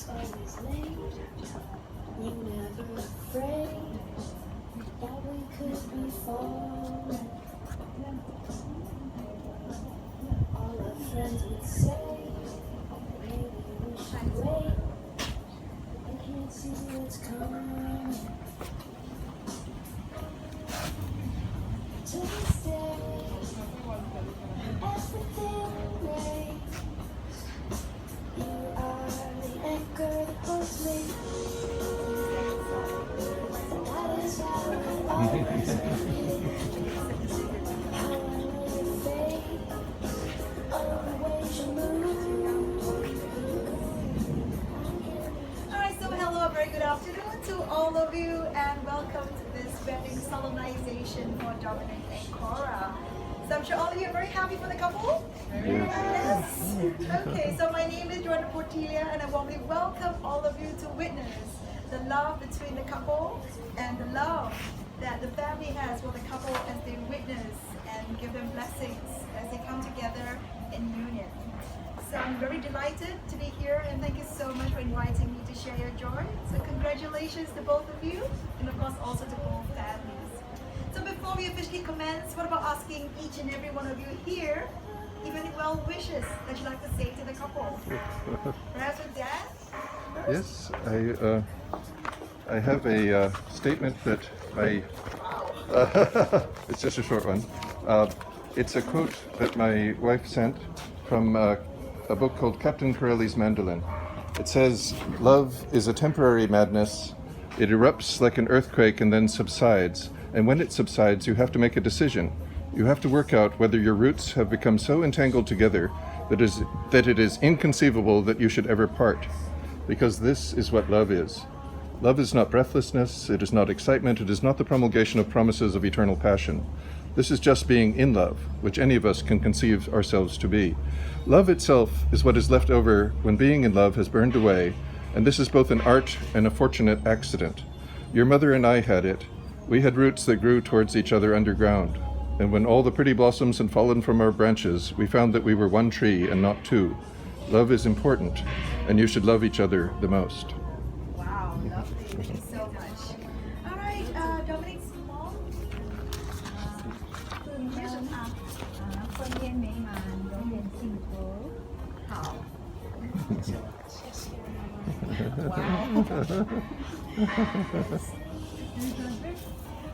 always late. You never afraid that we could be falling. All our friends would say, maybe we should wait. I can't see what's coming. To this day, everything rains. You are the anchor that holds me. That is how I always feel. How I know your fate, all the ways you move. Alright, so hello, a very good afternoon to all of you, and welcome to this wedding solemnization for Dominic and Cora. So I'm sure all of you are very happy for the couple? Yes. Okay, so my name is Joanna Portilla, and I warmly welcome all of you to witness the love between the couple and the love that the family has for the couple as they witness and give them blessings as they come together in union. So I'm very delighted to be here, and thank you so much for inviting me to share your joy. So congratulations to both of you, and of course also to both families. So before we officially commence, what about asking each and every one of you here if any well wishes that you'd like to say to the couple? Perhaps with Dad? Yes, I have a statement that it's just a short one. It's a quote that my wife sent from a book called Captain Corelli's Mandolin. It says, "Love is a temporary madness. It erupts like an earthquake and then subsides. And when it subsides, you have to make a decision. You have to work out whether your roots have become so entangled together that it is inconceivable that you should ever part. Because this is what love is. Love is not breathlessness, it is not excitement, it is not the promulgation of promises of eternal passion. This is just being in love, which any of us can conceive ourselves to be. Love itself is what is left over when being in love has burned away, and this is both an art and a fortunate accident. Your mother and I had it. We had roots that grew towards each other underground, and when all the pretty blossoms had fallen from our branches, we found that we were one tree and not two. Love is important, and you should love each other the most." Wow, lovely. Thank you so much. All right, Dominic's mom. 婚姻美满，永远幸福。好。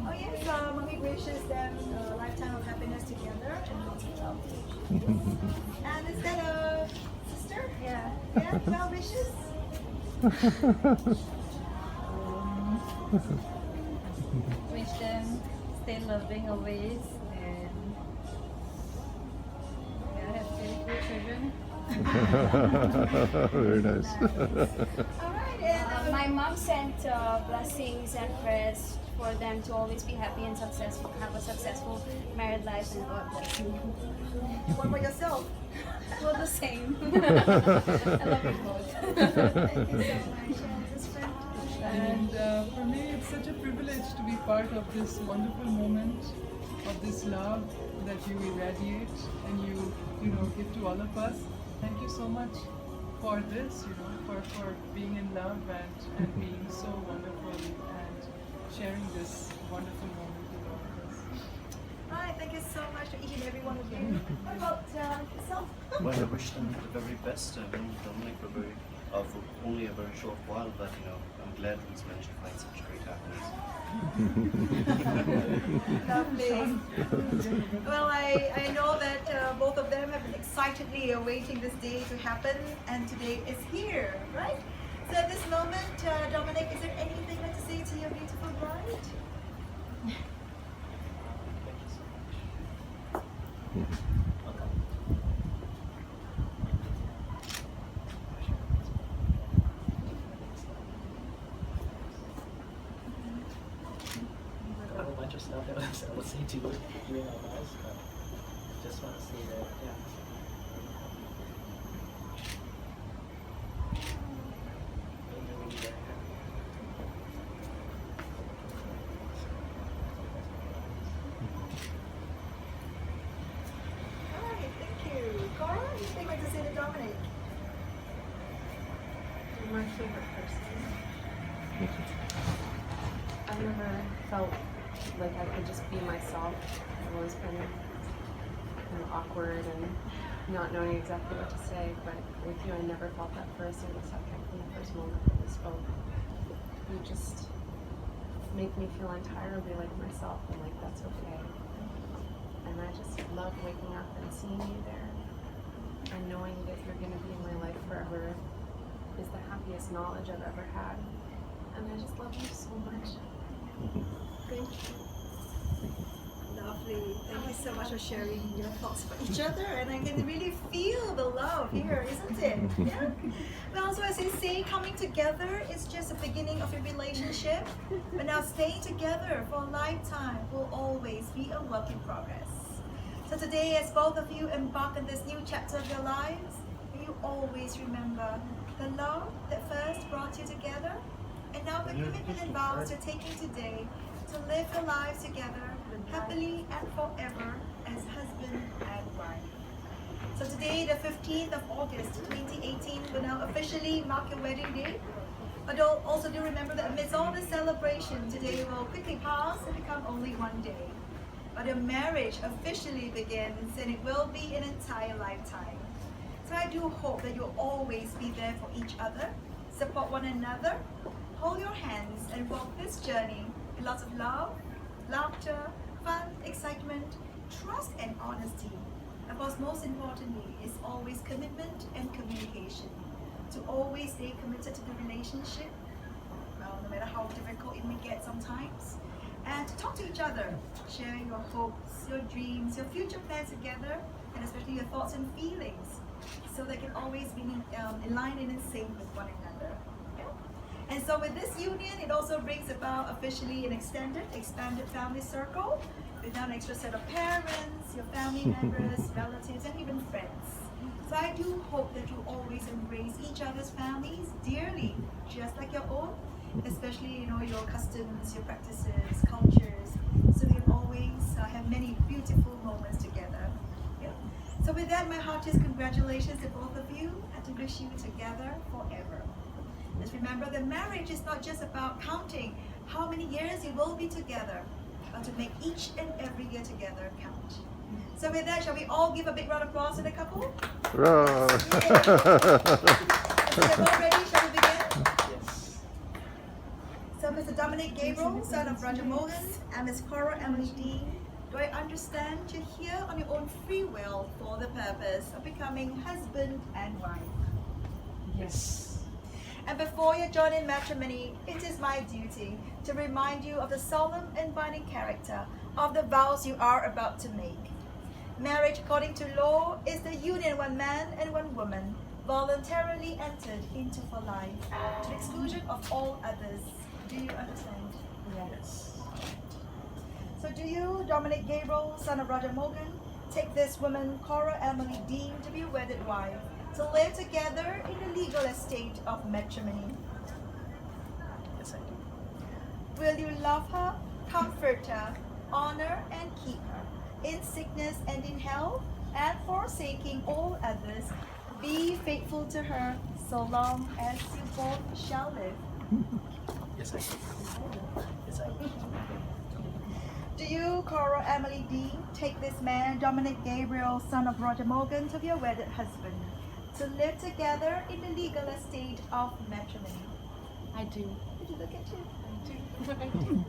Oh yes, mommy wishes them a lifetime of happiness together and lots of love. And is that a sister? Yeah. Yeah, well wishes. Wish them stay loving always and have very good children. Very nice. All right, and My mom sent blessings and prayers for them to always be happy and successful, have a successful married life, and God bless you. what about yourself? Well, the same. I love you both. Thank you so much. And for me, it's such a privilege to be part of this wonderful moment of this love that you irradiate and you give to all of us. Thank you so much for this, for being in love and being so wonderful and sharing this wonderful moment with all of us. All right, thank you so much to each and every one of you. What about yourself? Well, I wish them the very best. I've known Dominic for only a very short while, but I'm glad he's managed to find such great happiness. Lovely. Well, I know that both of them have been excitedly awaiting this day to happen, and today is here, right? So at this moment, Dominic, is there anything you'd like to say to your beautiful bride? Thank you so much. I have a bunch of stuff that I would say to you during our vows, but just want to say that, yeah. We're really very happy. My favorite person. I've never felt like I could just be myself. I've always been kind of awkward and not knowing exactly what to say, but with you I never felt that for a single second from the first moment that we spoke. You just make me feel entirely like myself, and like that's okay. And I just love waking up and seeing you there and knowing that you're going to be in my life forever is the happiest knowledge I've ever had. And I just love you so much. Thank you. Lovely. Thank you so much for sharing your thoughts for each other, and I can really feel the love here, isn't it? Yeah. Well, so as they say, coming together is just the beginning of your relationship, but now staying together for a lifetime will always be a work in progress. So today, as both of you embark on this new chapter of your lives, you always remember the love that first brought you together, and now the commitment and vows you're taking today to live your lives together happily and forever as husband and wife. So today, the 15th of August 2018 will now officially mark your wedding day. But also do remember that amidst all the celebration, today will quickly pass and become only one day. But your marriage officially begins, and it will be an entire lifetime. So I do hope that you'll always be there for each other, support one another, hold your hands, and walk this journey with lots of love, laughter, fun, excitement, trust, and honesty. Of course, most importantly is always commitment and communication. To always stay committed to the relationship, well, no matter how difficult it may get sometimes. And to talk to each other, share your hopes, your dreams, your future plans together, and especially your thoughts and feelings, so they can always be in line and in sync with one another. And so with this union, it also brings about officially an expanded family circle, with now an extra set of parents, your family members, relatives, and even friends. So I do hope that you always embrace each other's families dearly, just like your own, especially your customs, your practices, cultures, so you can always have many beautiful moments together. Yeah. So with that, my heartiest congratulations to both of you, and to wish you together forever. Just remember that marriage is not just about counting how many years you will be together, but to make each and every year together count. So with that, shall we all give a big round of applause to the couple? Hurrah! So you're all ready, shall we begin? Yes. So Mr. Dominic Gabriel, son of Roger Morgan, and Miss Cora Emily Dean, do I understand you're here on your own free will for the purpose of becoming husband and wife? Yes. And before you join in matrimony, it is my duty to remind you of the solemn and binding character of the vows you are about to make. Marriage, according to law, is the union of one man and one woman, voluntarily entered into for life, to the exclusion of all others. Do you understand? Yes. So do you, Dominic Gabriel, son of Roger Morgan, take this woman, Cora Emily Dean, to be your wedded wife, to live together in the legal estate of matrimony? Yes, I do. Will you love her, comfort her, honor and keep her, in sickness and in health, and forsaking all others, be faithful to her so long as you both shall live? Yes, I do. Yes, I do. Do you, Cora Emily Dean, take this man, Dominic Gabriel, son of Roger Morgan, to be your wedded husband, to live together in the legal estate of matrimony? I do. Did you look at you? I do. I do.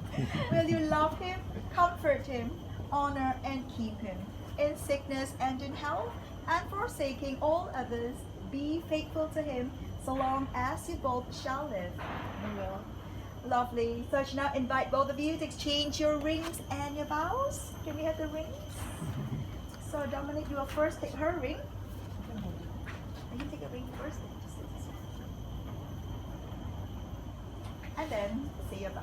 Will you love him, comfort him, honor and keep him, in sickness and in health, and forsaking all others, be faithful to him so long as you both shall live? I will. Lovely. So I should now invite both of you to exchange your rings and your vows. Can we have the rings? So Dominic, you will first take her ring. You can take a ring first. And then say your vows.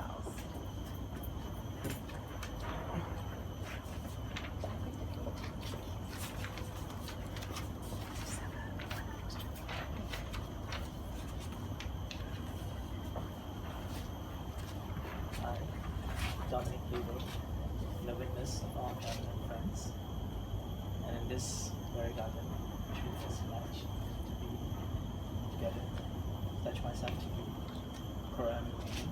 I, Dominic Gabriel, in the witness of all family and friends, and in this very garden, choose this match to be together pledge myself to you, Cora and Dominic,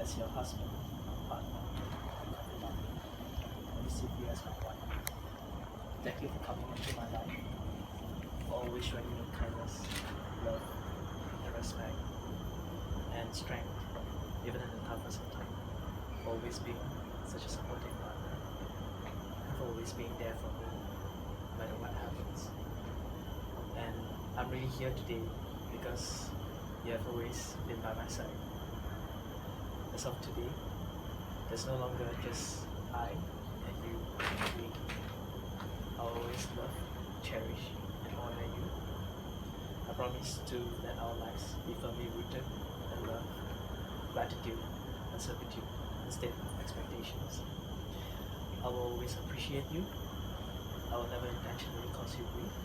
as your husband, partner, and confidant, and receive you as my wife. Thank you for coming into my life, for always showing me kindness, love, and respect, and strength, even in the toughest of times, for always being such a supportive partner, and for always being there for me, no matter what happens. And I'm really here today because you have always been by my side. As of today, there's no longer just I and you and me. I'll always love, cherish, and honor you. I promise to let our lives be firmly rooted in love, gratitude, and servitude instead of expectations. I will always appreciate you. I will never intentionally cause you grief.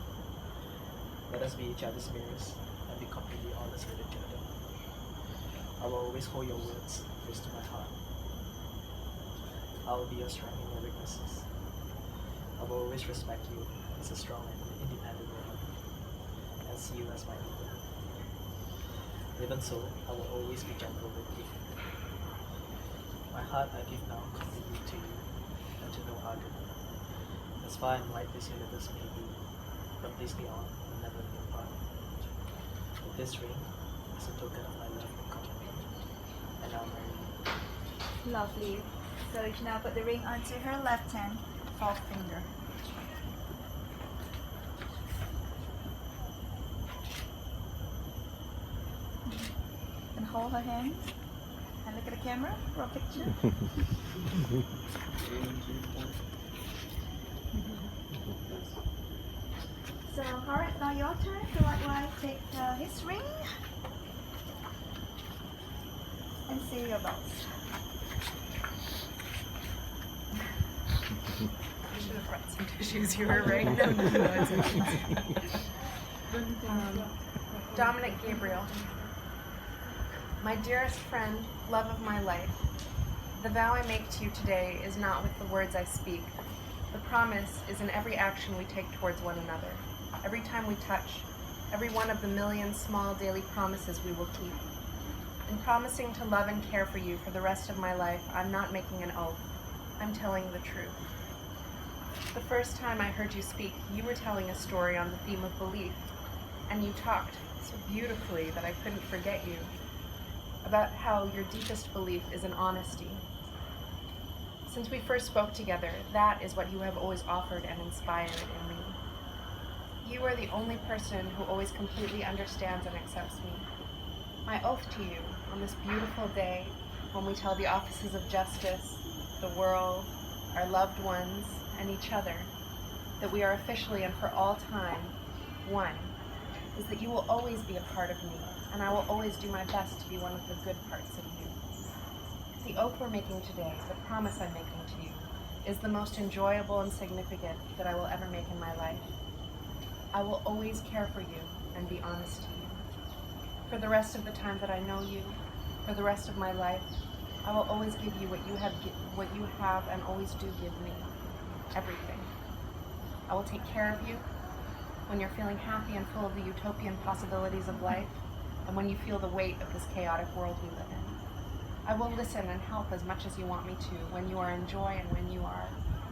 Let us be each other's mirrors and be completely honest with each other. I will always hold your words close to my heart. I will be your strength in your weaknesses. I will always respect you as a strong and independent woman and see you as my equal. Even so, I will always be gentle with you. My heart I give now completely to you and to no other. As far and wide this universe may be, from this day on, we'll never be apart. With this ring is a token of my love and commitment, and I'll marry you. Lovely. So she now put the ring onto her left hand, fourth finger. And hold her hands and look at the camera for a picture. So, alright, now your turn to likewise take his ring and say your vows. I should have brought some tissues. You were right. No, it's okay. Dominic Gabriel, my dearest friend, love of my life, the vow I make to you today is not with the words I speak. The promise is in every action we take towards one another. Every time we touch, every one of the million small daily promises we will keep. In promising to love and care for you for the rest of my life, I'm not making an oath. I'm telling the truth. The first time I heard you speak, you were telling a story on the theme of belief, and you talked so beautifully that I couldn't forget you, about how your deepest belief is in honesty. Since we first spoke together, that is what you have always offered and inspired in me. You are the only person who always completely understands and accepts me. My oath to you, on this beautiful day, when we tell the offices of justice, the world, our loved ones, and each other, that we are officially and for all time one, is that you will always be a part of me, and I will always do my best to be one of the good parts of you. The oath we're making today, the promise I'm making to you, is the most enjoyable and significant that I will ever make in my life. I will always care for you and be honest to you. For the rest of the time that I know you, for the rest of my life, I will always give you what you have and always do give me, everything. I will take care of you when you're feeling happy and full of the utopian possibilities of life, and when you feel the weight of this chaotic world we live in. I will listen and help as much as you want me to when you are in joy and when you are,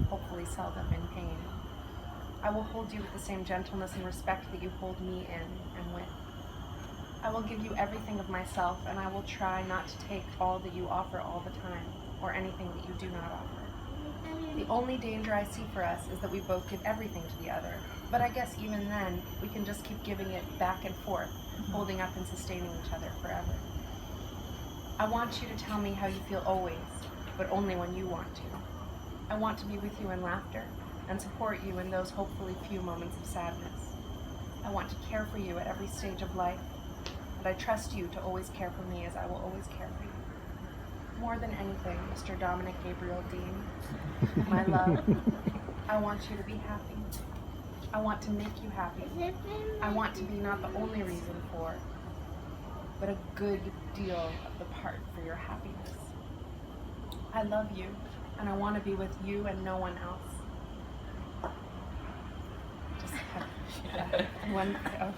hopefully seldom, in pain. I will hold you with the same gentleness and respect that you hold me in and with. I will give you everything of myself, and I will try not to take all that you offer all the time, or anything that you do not offer. The only danger I see for us is that we both give everything to the other, but I guess even then, we can just keep giving it back and forth, holding up and sustaining each other forever. I want you to tell me how you feel always, but only when you want to. I want to be with you in laughter, and support you in those hopefully few moments of sadness. I want to care for you at every stage of life, and I trust you to always care for me as I will always care for you. More than anything, Mr. Dominic Gabriel Dean, my love, I want you to be happy. I want to make you happy. I want to be not the only reason for, but a good deal of the part for your happiness. I love you, and I want to be with you and no one else. Just one. Oh.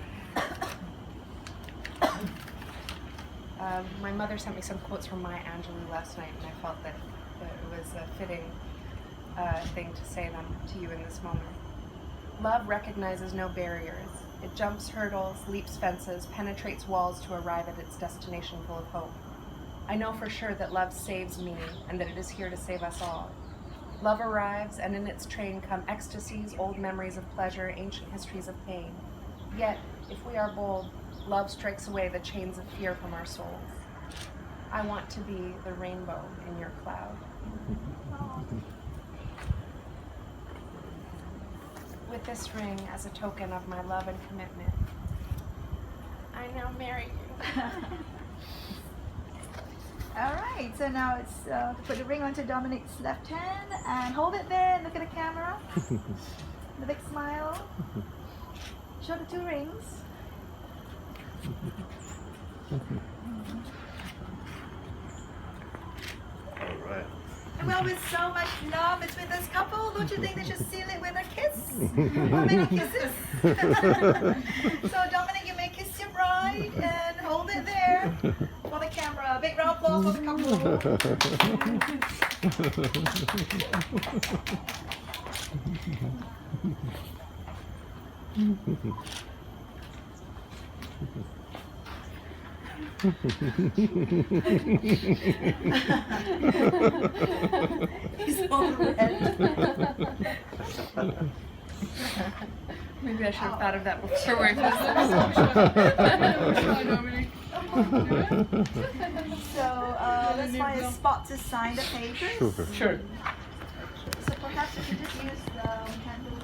My mother sent me some quotes from Maya Angelou last night, and I felt that it was a fitting thing to say them to you in this moment. Love recognizes no barriers. It jumps hurdles, leaps fences, penetrates walls to arrive at its destination full of hope. I know for sure that love saves me and that it is here to save us all. Love arrives, and in its train come ecstasies, old memories of pleasure, ancient histories of pain. Yet, if we are bold, love strikes away the chains of fear from our souls. I want to be the rainbow in your cloud. With this ring as a token of my love and commitment, I now marry you. All right, so now it's put the ring onto Dominic's left hand and hold it there and look at the camera. The big smile. Show the 2 rings. All right. Well, with so much love, it's with this couple. Don't you think they should seal it with a kiss? How many kisses? So Dominic, you may kiss your bride and hold it there for the camera. Big round of applause for the couple. He's all red. Maybe I should have thought of that before we Dominic. So let's find a spot to sign the papers. Sure. Sure. So perhaps we could just use the candle.